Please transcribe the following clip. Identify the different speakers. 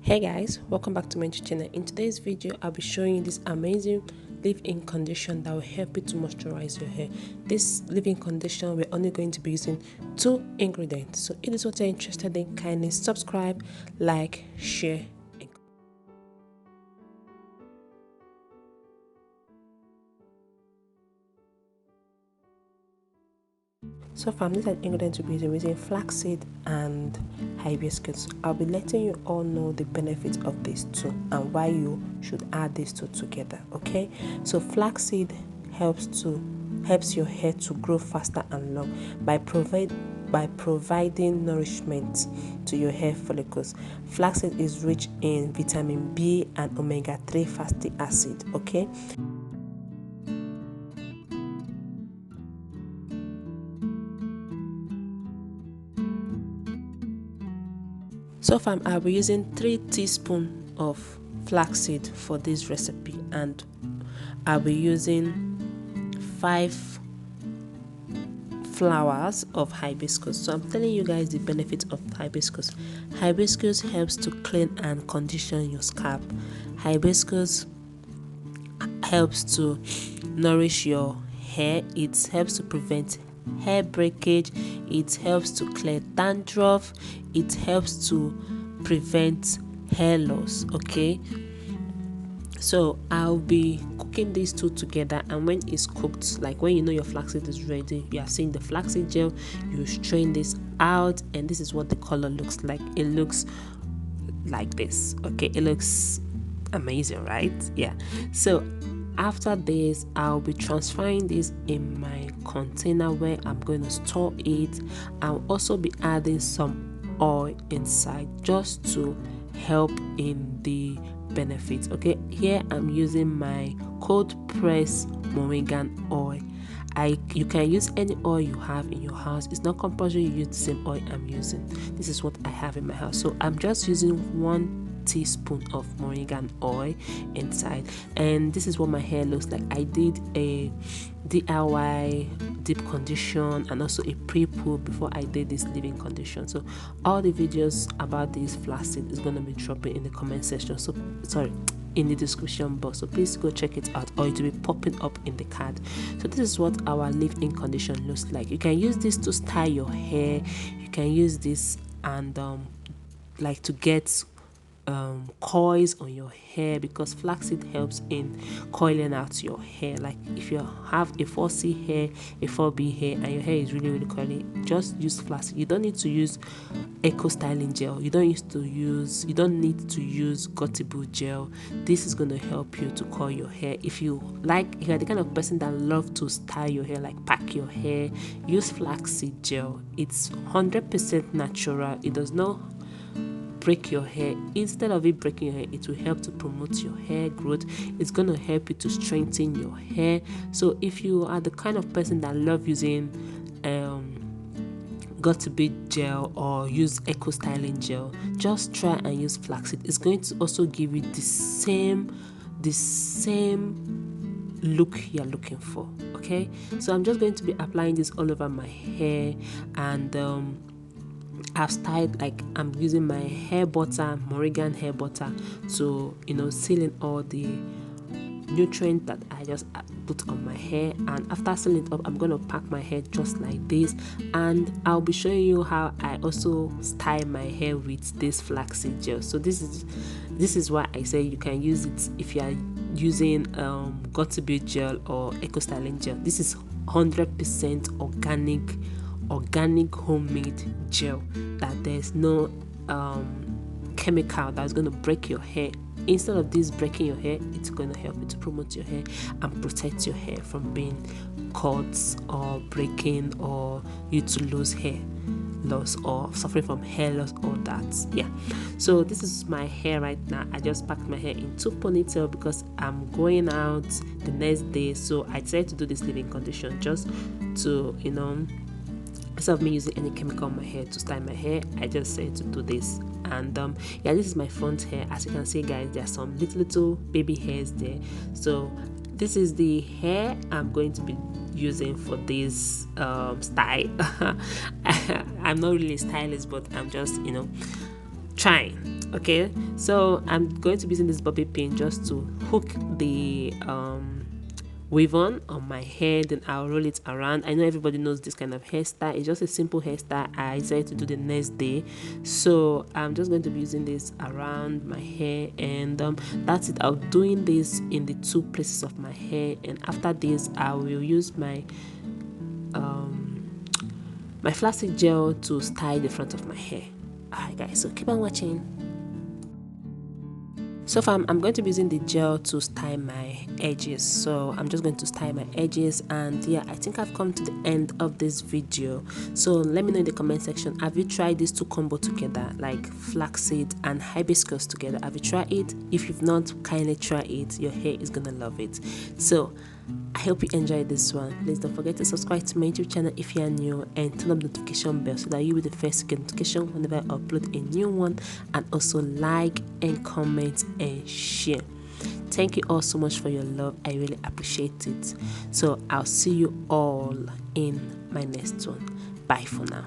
Speaker 1: Hey guys, welcome back to my channel. In today's video I'll be showing you this amazing leave-in conditioner that will help you to moisturize your hair. This leave-in conditioner, we're only going to be using 2 ingredients. So if this is what you're interested in, kindly subscribe, like, share. So from these ingredients we'll be using flaxseed and hibiscus. I'll be letting you all know the benefits of these two and why you should add these two together. Okay, so flaxseed helps your hair to grow faster and long by providing nourishment to your hair follicles. Flaxseed is rich in vitamin B and omega-3 fatty acid. Okay, so far I'll be using 3 teaspoons of flaxseed for this recipe, and I'll be using 5 flowers of hibiscus. So I'm telling you guys the benefits of hibiscus. Hibiscus helps to clean and condition your scalp. Hibiscus helps to nourish your hair. It helps to prevent hair breakage. It helps to clear dandruff. It helps to prevent hair loss. Okay, so I'll be cooking these two together, and when it's cooked, like when you know your flaxseed is ready, you have seen the flaxseed gel, you strain this out, and this is what the color looks like. It looks like this. Okay, it looks amazing, right? Yeah. So after this, I'll be transferring this in my container where I'm going to store it. I'll also be adding some oil inside just to help in the benefits. Okay, here I'm using my cold press moringa oil. You can use any oil you have in your house. It's not compulsory you use the same oil I'm using. This is what I have in my house, so I'm just using 1 teaspoon of moringa oil inside, and this is what my hair looks like. I did a DIY deep condition and also a pre-poo before I did this leave-in condition. So all the videos about this flaxseed is going to be dropping in the comment section, so in the description box, so please go check it out, or it will be popping up in the card. So this is what our leave-in condition looks like. You can use this to style your hair. You can use this and like to get coils on your hair, because flaxseed helps in coiling out your hair. Like if you have a 4C hair, a 4B hair, and your hair is really curly, just use flaxseed. You don't need to use eco styling gel. You don't need to use gutable gel. This is going to help you to coil your hair. If you're the kind of person that love to style your hair, like pack your hair, use flaxseed gel. It's 100% natural. It does not break your hair. Instead of it breaking your hair, it will help to promote your hair growth. It's going to help you to strengthen your hair. So if you are the kind of person that love using gutable gel or use eco styling gel, just try and use flaxseed. It's going to also give you the same look you're looking for. Okay, so I'm just going to be applying this all over my hair, and I've styled, like I'm using my hair butter, moringa hair butter, to seal in all the nutrients that I just put on my hair. And after sealing it up, I'm going to pack my hair just like this, and I'll be showing you how I also style my hair with this flaxseed gel. So this is why I say you can use it if you are using gutable gel or eco styling gel. This is 100% organic homemade gel, that there's no chemical that's going to break your hair. Instead of this breaking your hair, it's going to help you to promote your hair and protect your hair from being cuts or breaking, or you to lose hair loss or suffering from hair loss, all that. Yeah, so this is my hair right now. I just packed my hair in 2 ponytail because I'm going out the next day, so I decided to do this leave-in condition just to instead of me using any chemical on my hair to style my hair. I just said to do this. And yeah, this is my front hair. As you can see guys, there are some little baby hairs there. So this is the hair I'm going to be using for this style. I'm not really a stylist, but I'm just trying. Okay, so I'm going to be using this bobby pin just to hook the weave on my hair, then I'll roll it around. I know everybody knows this kind of hairstyle. It's just a simple hairstyle I decided to do the next day, so I'm just going to be using this around my hair, and that's it. I'll doing this in the two places of my hair, and after this I will use my my flaxseed gel to style the front of my hair. Alright guys, so keep on watching. So far I'm going to be using the gel to style my edges, so I'm just going to style my edges. And yeah, I think I've come to the end of this video. So let me know in the comment section, have you tried these two combo together, like flaxseed and hibiscus together? Have you tried it? If you've not, kindly try it. Your hair is gonna love it. So I hope you enjoyed this one. Please don't forget to subscribe to my YouTube channel if you are new, and turn up the notification bell so that you'll be the first to get notification whenever I upload a new one. And also like and comment and share. Thank you all so much for your love. I really appreciate it. So I'll see you all in my next one. Bye for now.